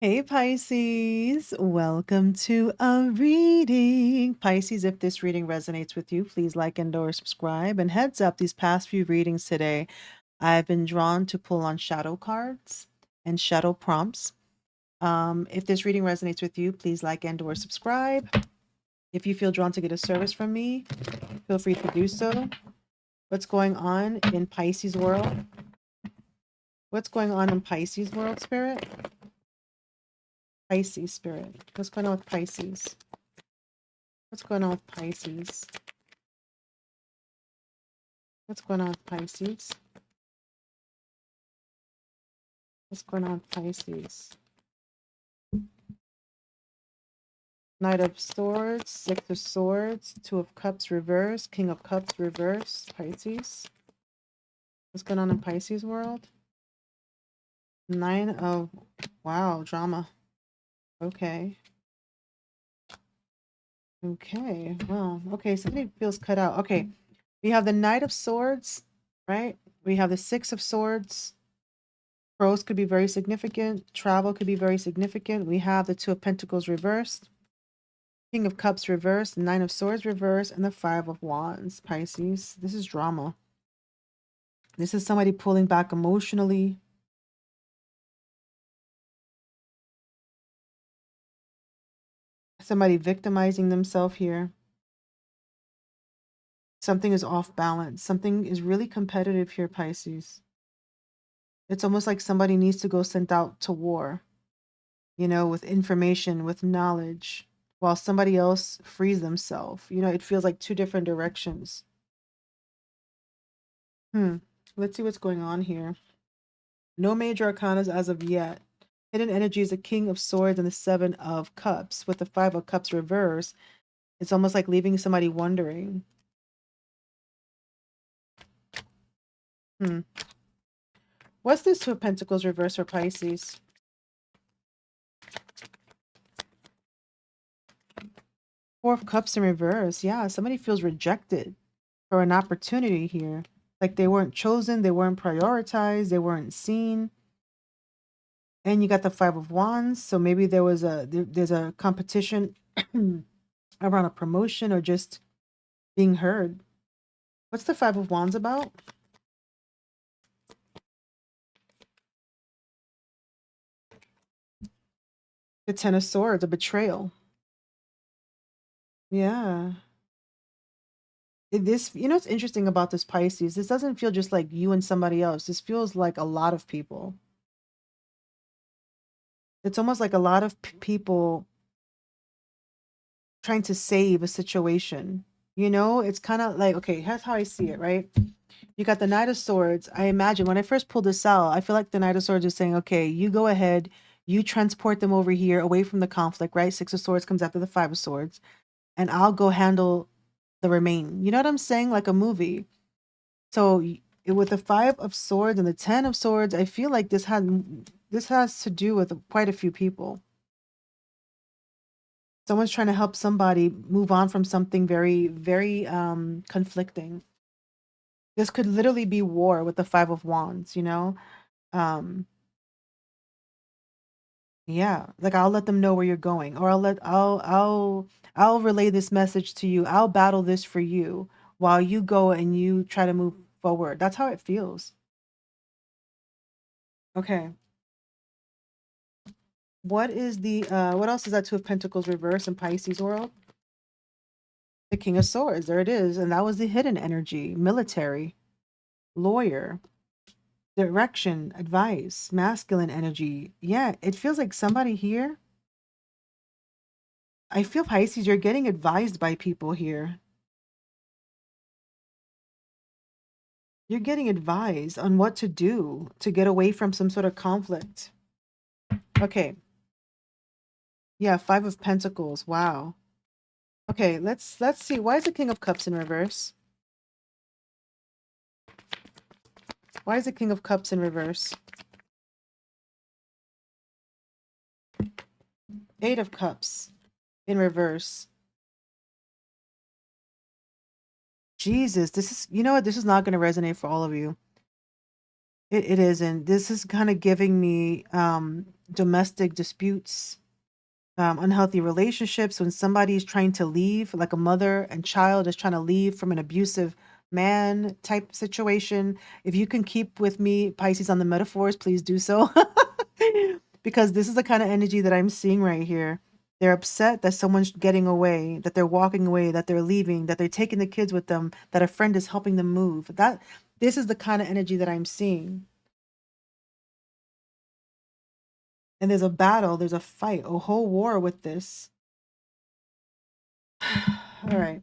Hey Pisces, welcome to a reading. Pisces, if this reading resonates with you, please like and or subscribe. And heads up, these past few readings today, I've been drawn to pull on shadow cards and shadow prompts. If this reading resonates with you, please like and or subscribe. If you feel drawn to get a service from me, feel free to do so. What's going on in Pisces world? What's going on in Pisces world, Spirit? Pisces spirit. What's going on with Pisces? What's going on with Pisces? What's going on with Pisces? What's going on with Pisces? Knight of Swords, Six of Swords, Two of Cups reverse, King of Cups reverse, Pisces. What's going on in Pisces world? Nine of, wow, drama. Okay. Okay, well, okay, somebody feels cut out. Okay, we have the Knight of Swords, right? We have the Six of Swords. Pros could be very significant. Travel could be very significant. We have the Two of Pentacles reversed. King of Cups reversed. Nine of Swords reversed. And the Five of Wands, Pisces. This is drama. This is somebody pulling back emotionally. Somebody victimizing themselves here. Something is off balance. Something is really competitive here, Pisces. It's almost like somebody needs to go sent out to war, with information, with knowledge, while somebody else frees themselves. It feels like two different directions. Let's see what's going on here. No major arcanas as of yet. Hidden energy is the King of Swords and the Seven of Cups. With the Five of Cups reverse, it's almost like leaving somebody wondering. What's this Two of Pentacles reverse for Pisces? Four of Cups in reverse. Yeah, somebody feels rejected for an opportunity here. Like they weren't chosen, they weren't prioritized, they weren't seen. And you got the Five of Wands, so maybe there's a competition around a promotion or just being heard. What's the Five of Wands about? The Ten of Swords, a betrayal. Yeah. This, what's interesting about this Pisces? This doesn't feel just like you and somebody else. This feels like a lot of people. It's almost like a lot of people trying to save a situation. It's kind of like, okay, that's how I see it, right? You got the Knight of Swords. I imagine when I first pulled this out, I feel like the Knight of Swords is saying, okay, you go ahead, you transport them over here away from the conflict, right? Six of Swords comes after the Five of Swords, and I'll go handle the remain. You know what I'm saying? Like a movie. So with the Five of Swords and the Ten of Swords, I feel like this has to do with quite a few people. Someone's trying to help somebody move on from something very, very conflicting. This could literally be war with the Five of Wands, Um, yeah, like I'll let them know where you're going, or I'll relay this message to you. I'll battle this for you while you go and you try to move forward. That's how it feels. Okay. What else is that Two of Pentacles reverse in Pisces world? The King of Swords. There it is. And that was the hidden energy. Military, lawyer, direction, advice, masculine energy. Yeah, it feels like somebody here. I feel Pisces, you're getting advised by people here. You're getting advised on what to do to get away from some sort of conflict. Okay. Yeah, Five of Pentacles. Wow. Okay, let's see. Why is the King of Cups in reverse? Why is the King of Cups in reverse? Eight of Cups in reverse. Jesus, this is, you know what? This is not going to resonate for all of you. It isn't. This is kind of giving me domestic disputes, unhealthy relationships, when somebody is trying to leave, like a mother and child is trying to leave from an abusive man type situation. If you can keep with me, Pisces, on the metaphors, please do so. Because this is the kind of energy that I'm seeing right here. They're upset that someone's getting away, that they're walking away, that they're leaving, that they're taking the kids with them, that a friend is helping them move. This is the kind of energy that I'm seeing. And there's a battle, there's a fight, a whole war with this. All right.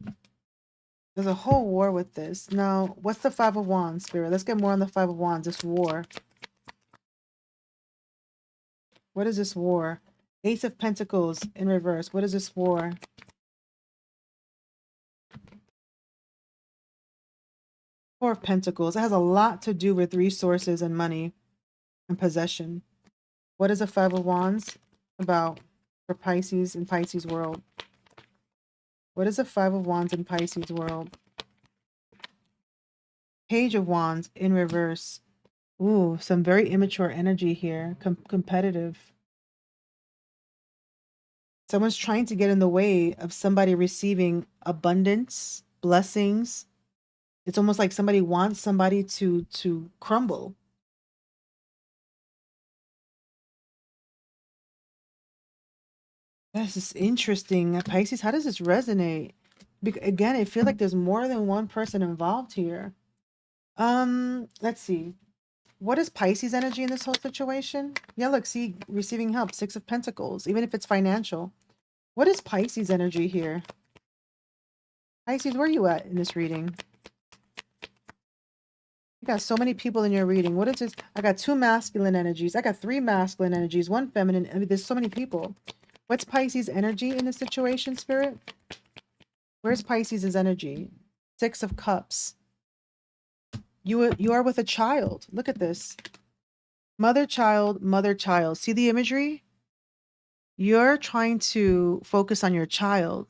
There's a whole war with this. Now, what's the Five of Wands, Spirit? Let's get more on the Five of Wands, this war. What is this war? Ace of Pentacles in reverse. What is this war? Four of Pentacles. It has a lot to do with resources and money and possession. What is the Five of Wands about for Pisces in Pisces world? What is the Five of Wands in Pisces world? Page of Wands in reverse. Ooh, some very immature energy here. Competitive. Someone's trying to get in the way of somebody receiving abundance, blessings. It's almost like somebody wants somebody to crumble. This is interesting. Pisces, how does this resonate? Again, it feels like there's more than one person involved here. Let's see. What is Pisces energy in this whole situation? Yeah, look, see, receiving help, Six of Pentacles, even if it's financial. What is Pisces energy here? Pisces, where are you at in this reading? You got so many people in your reading. What is this? I got two masculine energies. I got three masculine energies, one feminine. I mean, there's so many people. What's Pisces energy in this situation, Spirit? Where's Pisces' energy? Six of Cups. You are with a child. Look at this. Mother, child, mother, child. See the imagery? You're trying to focus on your child.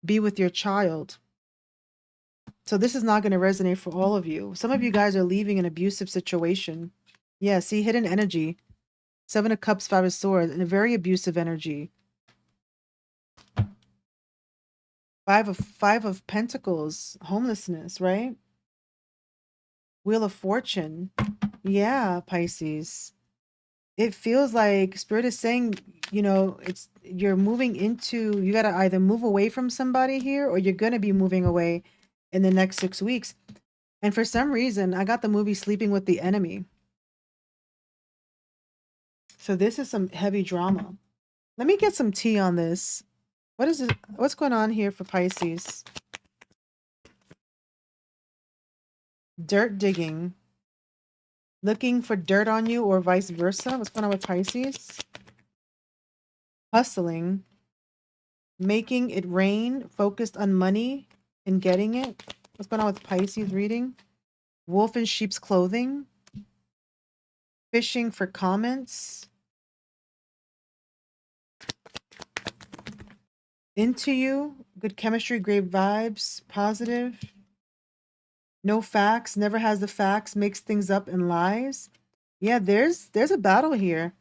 Be with your child. So this is not going to resonate for all of you. Some of you guys are leaving an abusive situation. Yeah, see, hidden energy. Seven of Cups, Five of Swords, and a very abusive energy. Five of Pentacles, homelessness, right? Wheel of Fortune. Yeah, Pisces. It feels like Spirit is saying, you're moving into, you got to either move away from somebody here, or you're going to be moving away in the next 6 weeks. And for some reason, I got the movie Sleeping with the Enemy. So this is some heavy drama. Let me get some tea on this. What is it? What's going on here for Pisces? Dirt digging. Looking for dirt on you or vice versa. What's going on with Pisces? Hustling. Making it rain. Focused on money and getting it. What's going on with Pisces reading? Wolf in sheep's clothing. Fishing for comments. Into you. Good chemistry, great vibes. Positive. No facts, never has the facts, makes things up and lies. Yeah, there's a battle here.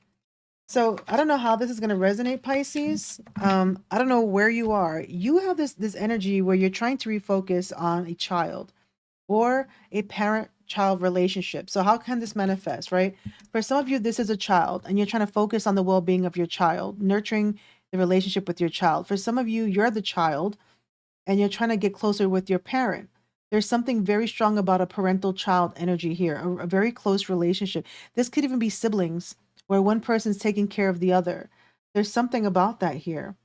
So I don't know how this is going to resonate, Pisces. I don't know where you are. You have this energy where you're trying to refocus on a child or a parent-child relationship. So how can this manifest, right? For some of you, this is a child, and you're trying to focus on the well-being of your child, nurturing the relationship with your child. For some of you, you're the child, and you're trying to get closer with your parent. There's something very strong about a parental child energy here, a very close relationship. This could even be siblings where one person's taking care of the other. There's something about that here.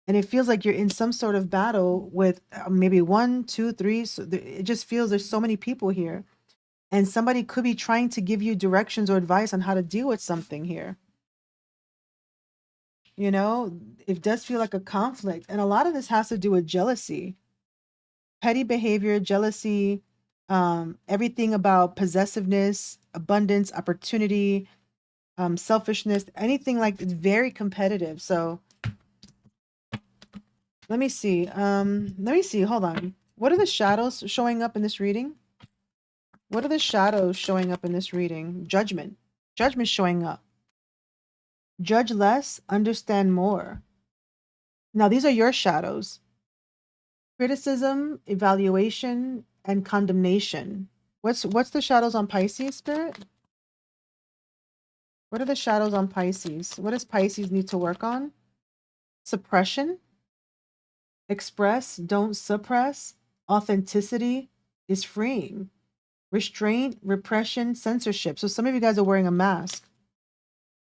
And it feels like you're in some sort of battle with maybe one, two, three. So it just feels there's so many people here. And somebody could be trying to give you directions or advice on how to deal with something here. It does feel like a conflict. And a lot of this has to do with jealousy. Petty behavior, jealousy, everything about possessiveness, abundance, opportunity, selfishness, anything like it's very competitive. So let me see. Hold on. What are the shadows showing up in this reading? What are the shadows showing up in this reading? Judgment. Judgment showing up. Judge less, understand more. Now, these are your shadows. Criticism, evaluation, and condemnation. What's the shadows on Pisces, Spirit? What are the shadows on Pisces? What does Pisces need to work on? Suppression. Express, don't suppress. Authenticity is freeing. Restraint, repression, censorship. So some of you guys are wearing a mask.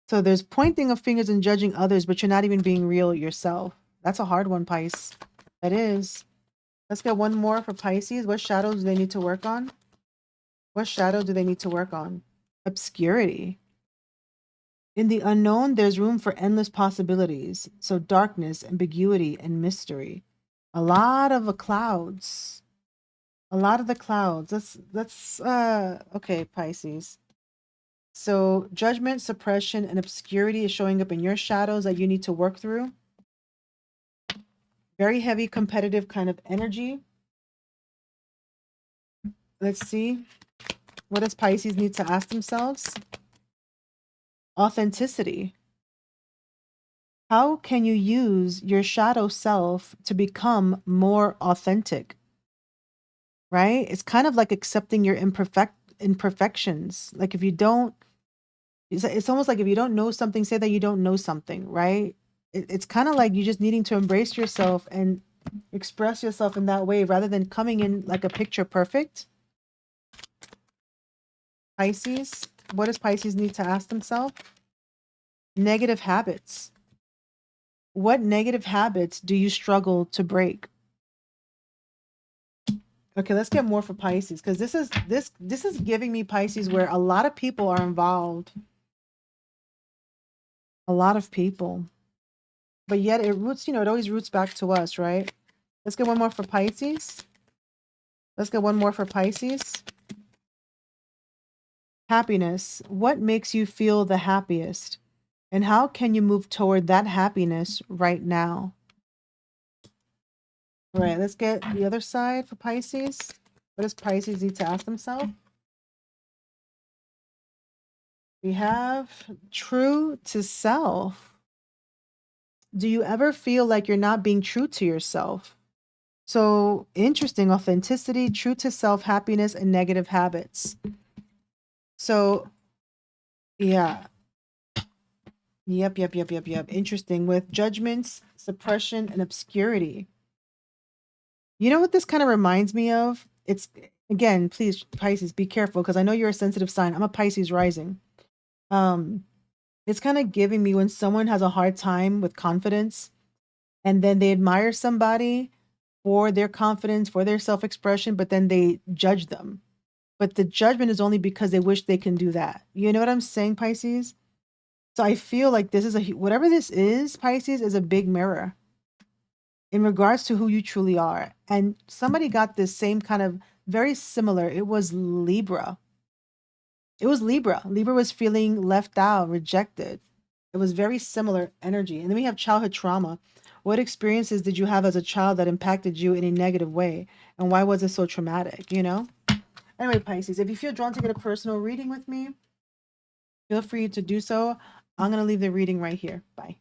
So there's pointing of fingers and judging others, but you're not even being real yourself. That's a hard one, Pisces. That is. Let's get one more for Pisces. What shadows do they need to work on? What shadow do they need to work on? Obscurity. In the unknown, there's room for endless possibilities. So darkness, ambiguity, and mystery. A lot of the clouds. A lot of the clouds. Okay, Pisces. So judgment, suppression, and obscurity is showing up in your shadows that you need to work through. Very heavy competitive kind of energy. Let's see. What does Pisces need to ask themselves? Authenticity. How can you use your shadow self to become more authentic? Right? It's kind of like accepting your imperfections. Like if you don't, it's almost like if you don't know something, say that you don't know something, right? It's kind of like you just needing to embrace yourself and express yourself in that way rather than coming in like a picture perfect. Pisces, what does Pisces need to ask themselves? Negative habits. What negative habits do you struggle to break? Okay, let's get more for Pisces because this is giving me Pisces where a lot of people are involved. A lot of people. But yet it roots, it always roots back to us, right? Let's get one more for Pisces. Let's get one more for Pisces. Happiness. What makes you feel the happiest? And how can you move toward that happiness right now? All right, let's get the other side for Pisces. What does Pisces need to ask themselves? We have true to self. Do you ever feel like you're not being true to yourself? So interesting. Authenticity, true to self, happiness, and negative habits. So yeah. Yep. Interesting. With judgments, suppression, and obscurity. You know what this kind of reminds me of? It's, again, please, Pisces, be careful because I know you're a sensitive sign. I'm a Pisces rising. It's kind of giving me when someone has a hard time with confidence and then they admire somebody for their confidence, for their self-expression, but then they judge them. But the judgment is only because they wish they can do that. You know what I'm saying, Pisces? So I feel like this is whatever this is, Pisces, is a big mirror in regards to who you truly are. And somebody got this same kind of very similar. It was Libra. It was Libra. Libra was feeling left out, rejected. It was very similar energy. And then we have childhood trauma. What experiences did you have as a child that impacted you in a negative way? And why was it so traumatic, Anyway, Pisces, if you feel drawn to get a personal reading with me, feel free to do so. I'm going to leave the reading right here. Bye.